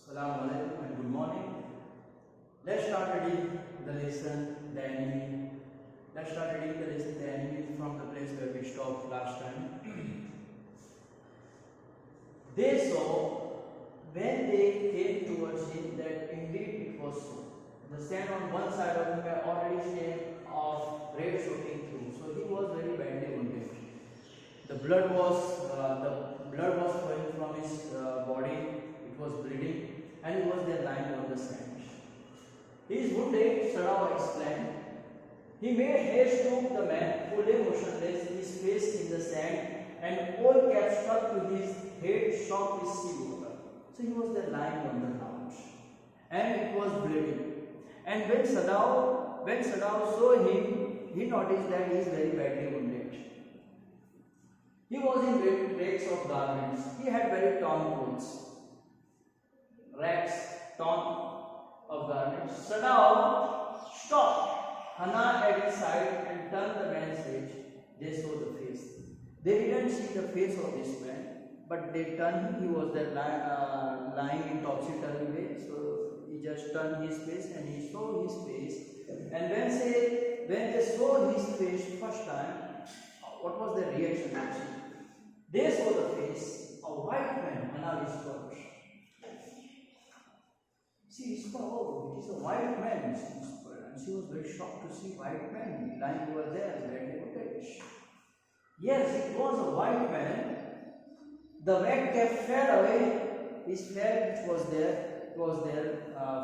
Assalamu alaikum and good morning. Let's start reading the lesson, the enemy. Let's start reading the lesson, the enemy, from the place where we stopped last time. They saw when they came towards him that indeed it was so. The sand on one side of him had already stained of red soaking through, so he was very badly wounded. The blood was flowing from his body. It was bleeding, and he was there lying on the sand. He is wounded, Sadao exclaimed. He made haste to the man who lay motionless, his face in the sand, and all caps stuck to his head soaked with sea water. So he was there lying on the ground, and it was bleeding. And when Sadao saw him, he noticed that he is very badly wounded. He was in rags of garments. He had very torn clothes. Rags, torn of garments. Sadao stopped Hana at his side and turned the man's head. They saw the face. They didn't see the face of this man, but they turned him. He was there lying in topsy-turvy way. So he just turned his face and he saw his face. And when they saw his face first time, what was their reaction? They saw the face, a white man, Hana whispered. She whispered, "Oh, it is a white man," she whispered. And she was very shocked to see white man lying over there, badly wounded. Yes, it was a white man. The red cap fell away. His hair, which was there,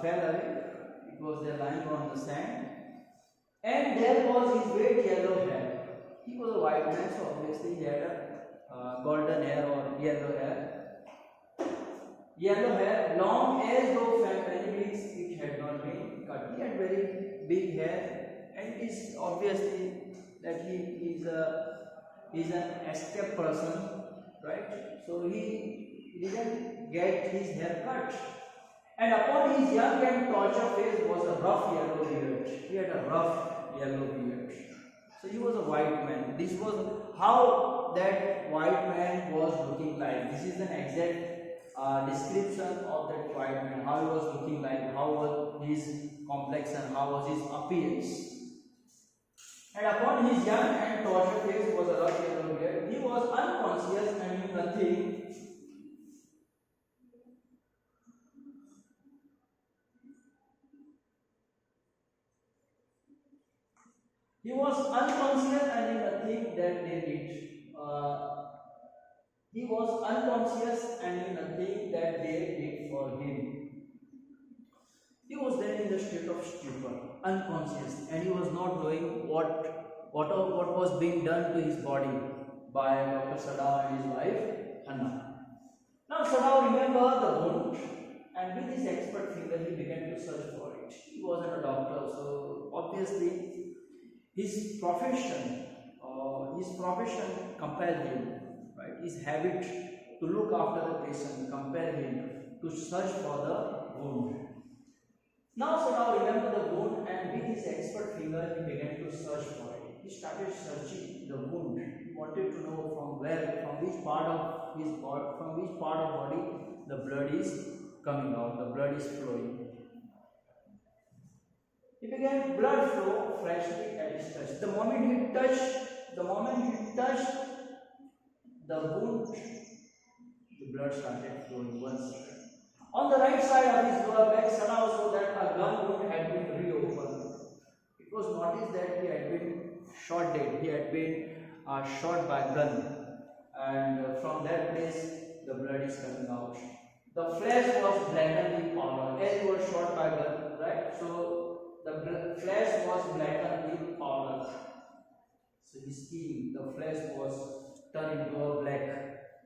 fell away. It was there lying on the sand. And there was his great yellow hair. He was a white man, so obviously he had a golden hair or yellow hair. Yellow hair, long as though many weeks it had not been cut. He had very big hair, and it is obviously that he is an escaped person, right? So he didn't get his hair cut. And upon his young and tortured face was a rough yellow beard. He had a rough yellow beard. So he was a white man. This was how that white man was looking like. This is an exact description of that white man, how he was looking like, how was his complexion, how was his appearance. And upon his young and tortured face was a rough yellow beard. He was unconscious and knew nothing. He was unconscious and knew nothing that they did. He was unconscious and knew nothing that they did for him. He was there in the state of stupor, unconscious, and he was not knowing what was being done to his body by Dr. Sadao and his wife Hana. Now Sadao remembered the wound, and with his expert finger he began to search for it. He wasn't a doctor, so obviously his profession compelled him. Right? His habit to look after the patient compelled him to search for the wound. Now Sadao remembered the wound, and with his expert finger he began to search for it. He started searching the wound. He wanted to know from which part of body the blood is coming out, the blood is flowing. He began blood flow freshly at his touch. The moment he touched the wound, the blood started flowing once again. On the right side of his lower back, Sadao saw that a gun wound had been reopened. It was noticed that he had been shot dead. He had been shot by gun, and from that place the blood is coming out. The flesh was blackened with powder, as he was shot by gun, right? So the flesh was blackened with powder. So his skin, the flesh was turned into a black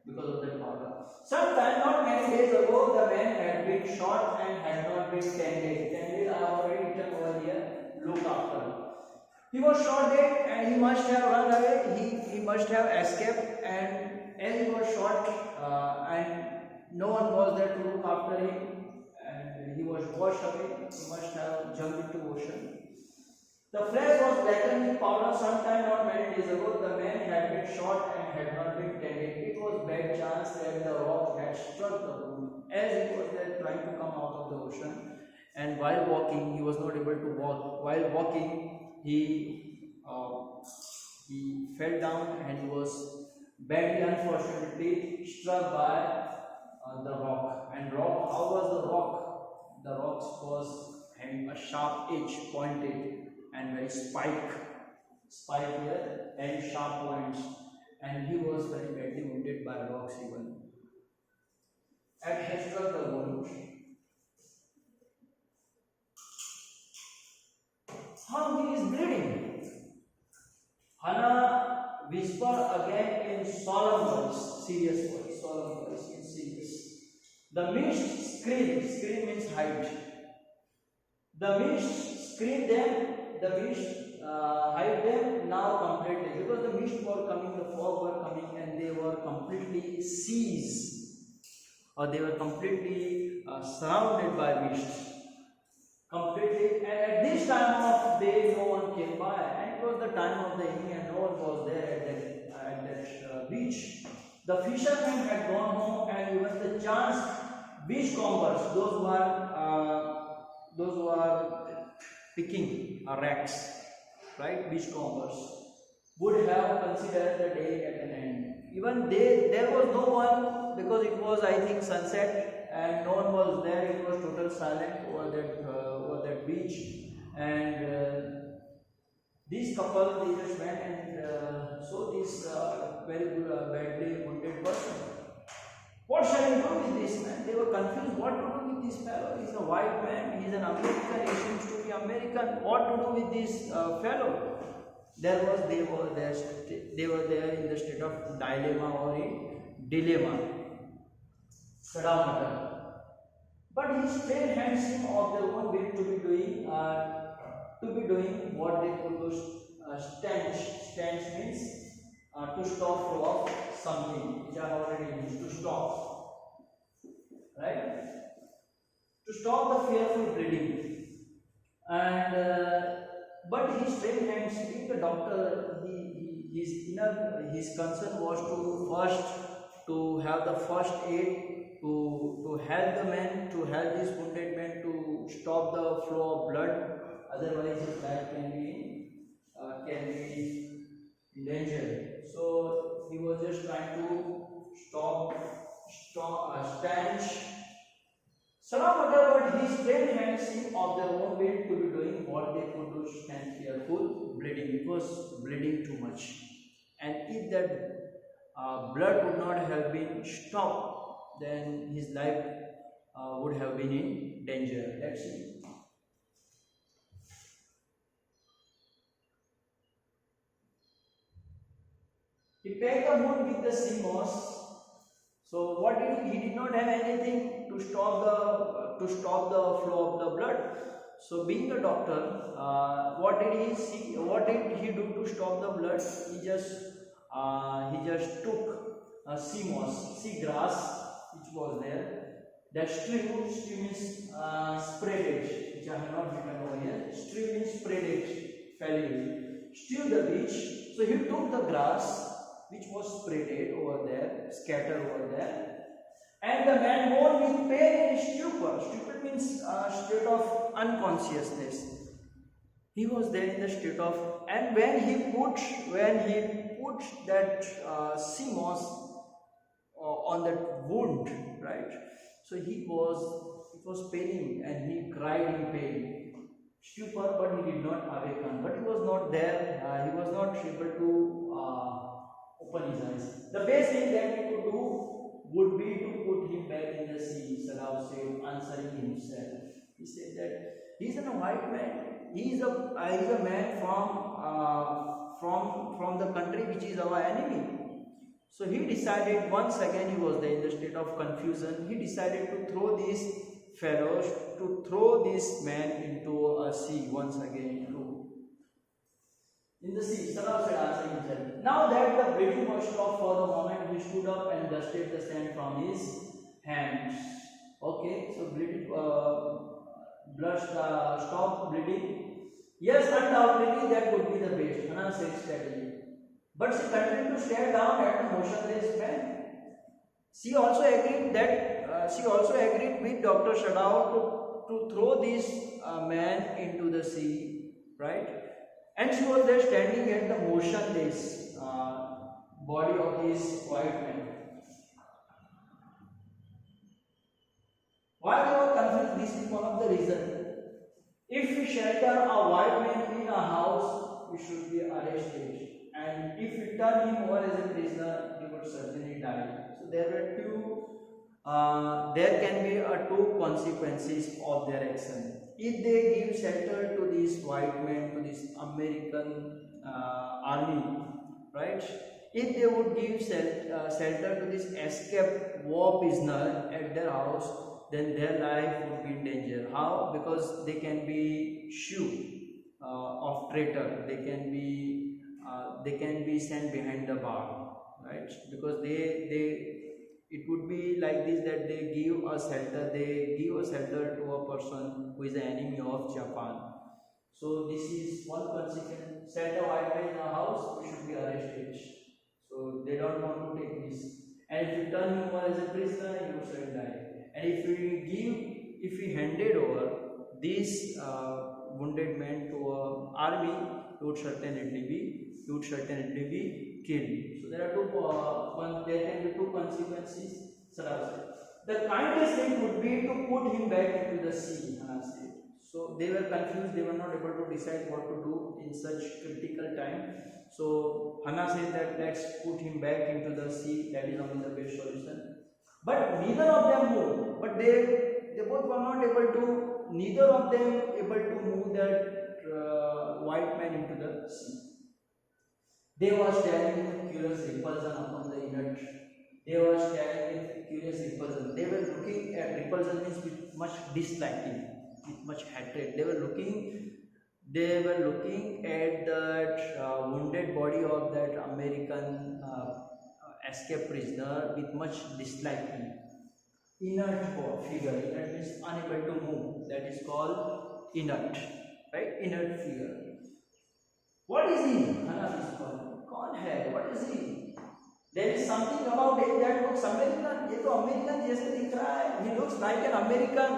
because of the powder. Sometime, not many days ago, the man had been shot and had not been tended. Tended, I have already written over here, look after. He was shot dead and he must have run away. He must have escaped, and as he was shot and no one was there to look after him, and he was washed away, he must have jumped into ocean. The flesh was blackened with powder. Sometime, not many days ago, the man had been shot and had not been tended. It was bad chance that the rock had struck the wound. As he was there trying to come ocean, and while walking, he was not able to walk. While walking, he fell down and he was badly, unfortunately, struck by the rock. And rock, how was the rock? The rock was having a sharp edge, pointed, and very spike here, and sharp points. And he was very badly wounded by rocks even. And he struck the wound. How he is bleeding? Hannah whispered again in solemn voice, serious voice, solemn voice, in serious. The mist screamed, scream means hide. The mist screamed them, the mist hide them now completely, because the mist were coming, the fog were coming, and they were completely seized, or they were completely surrounded by mist. Completely, and at this time of day, no one came by, and it was the time of the evening, and no one was there at that beach. The fishermen had gone home, and even the chance beachcombers, those who are picking rats, right? Beachcombers would have considered the day at an end. Even there was no one, because it was, I think, sunset, and no one was there. It was total silent over that beach, and this couple, they just went and saw this very badly wounded person. What shall we do with this man? They were confused. What to do with this fellow? He's a white man. He's an American. He seems to be American. What to do with this fellow? They were there in the state of dilemma or in dilemma. Sadamatar. But his trained hands seem of their own will to be doing what they could do. Stanch means to stop flow of something, which I already used, to stop, right? To stop the fearful bleeding. And but his trained hands, being the doctor, his concern was to have the first aid, to help the man, to help this wounded man, to stop the flow of blood. Otherwise, his life can be in danger. So he was just trying to stop stench. Sadamatar, but his trained hands seemed of their own will to be doing what they could to stand fearful bleeding. It was bleeding too much, and if that blood would not have been stopped, then his life would have been in danger. Let's see. He packed the wound with the sea moss. So what did he did not have anything to stop the flow of the blood. So being a doctor, what did he do to stop the blood? He just took sea moss, sea grass, which was there. That stream is spread it, which I have not written over here. Stream means spread it, fell it. Still the beach. So he took the grass, which was spreaded over there, scattered over there, and the man moaned with pain in stupor. Stupor means state of unconsciousness. He was there in the state of, and when he put that sea moss on that wound, right? So it was paining, and he cried in pain. Stupor, but he did not awaken. But he was not there. He was not able to open his eyes. The best thing that he could do would be to put him back in the sea. Sadao said, answering himself. He said that he is a white man. He is a man from the country which is our enemy. So he decided, once again he was there in the state of confusion. He decided to throw these fellows, to throw this man into a sea once again. In the sea, Sadao said, answering himself. Now that the bleeding was stopped for the moment, he stood up and dusted the sand from his hands. Okay, so bleeding, blood stopped bleeding. Yes, undoubtedly that would be the best. Hannah said steadily. But she continued to stare down at the motionless man. She also agreed with Dr. Sadao to throw this man into the sea, right? And she was there standing at the motionless body of this white man. Why they were confused? This is one of the reasons. If we shelter a white man in a house, we should be arrested. And if we turn him over as a prisoner, he would certainly die. So there can be two consequences of their action. If they give shelter to this white man, to this American army, right? If they would give shelter to this escaped war prisoner at their house, then their life would be in danger. How? Because they can be sued of traitor. They can be sent behind the bar, right? Because it would be like this, that they give a shelter to a person who is the enemy of Japan. So this is one consequence. Set a white man in a house, we should be arrested. So they don't want to take this. And if you turn him over as a prisoner, you would certainly die. And if we handed over this wounded man to an army, he would certainly be killed. So there can be two consequences. The kindest thing would be to put him back into the sea. So they were confused. They were not able to decide what to do in such critical time. So Hannah said that let's put him back into the sea. That is only the best solution. But neither of them moved. But they both were not able to. Neither of them able to move that white man into the sea. They were staring with curious repulsion upon the inert. They were staring with curious repulsion. They were looking at repulsion means with much disliking, with much hatred. They were looking at that wounded body of that American escaped prisoner with much disliking. Inert figure. Inert means unable to move. That is called inert, right? Inert figure. What is he? Hannah is called. कौन है? What is he? There is something about him that looks American. ये तो American जैसे दिख रहा है. He looks like an American.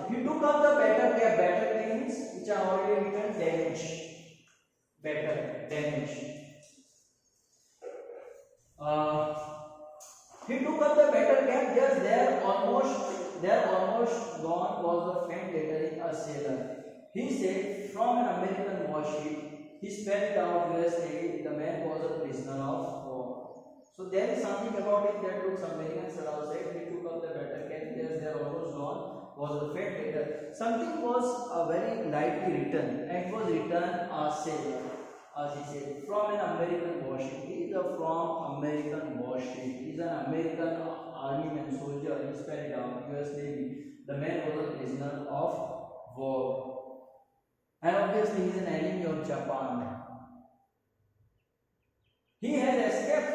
He took up the better care, better things which are already written damage. Better damage. He took up the better cap. Just there almost gone was the faint lettering a sailor. He said from an American warship. He spelled out USA. The man was a prisoner of war. So there is something about it that looks American. Salah said he took up the better cap. Just there almost gone was the faint letter. Something was very lightly written, and it was written a sailor. As he said, from an American warship. He is from American warship. He is an American army man, soldier. He spelled it out. US Navy. The man was a prisoner of war. And obviously, he is an enemy of Japan. He has escaped.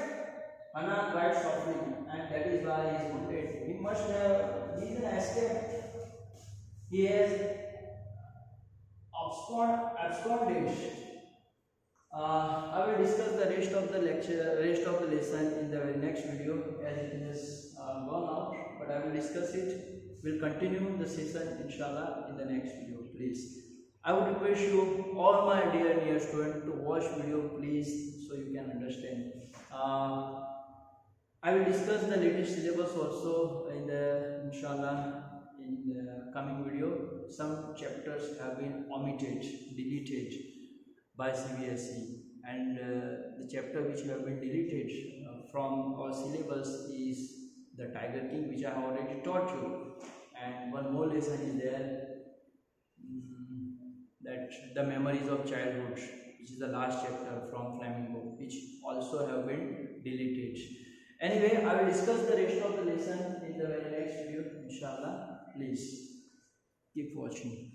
Hannah cried softly, and that is why he is wounded. He is an escape. He has absconded. I will discuss the rest of the lesson in the next video, as it has gone out. But I will discuss it. We'll continue the session, inshallah, in the next video. Please, I would request you, all my dear students, to watch video, please, so you can understand. I will discuss the latest syllabus also in the, inshallah, in the coming video. Some chapters have been omitted, deleted by CBSE, and the chapter which have been deleted from our syllabus is the Tiger King, which I have already taught you, and one more lesson is there, that the memories of childhood, which is the last chapter from Flamingo, which also have been deleted. Anyway, I will discuss the rest of the lesson in the very next video, inshallah. Please keep watching.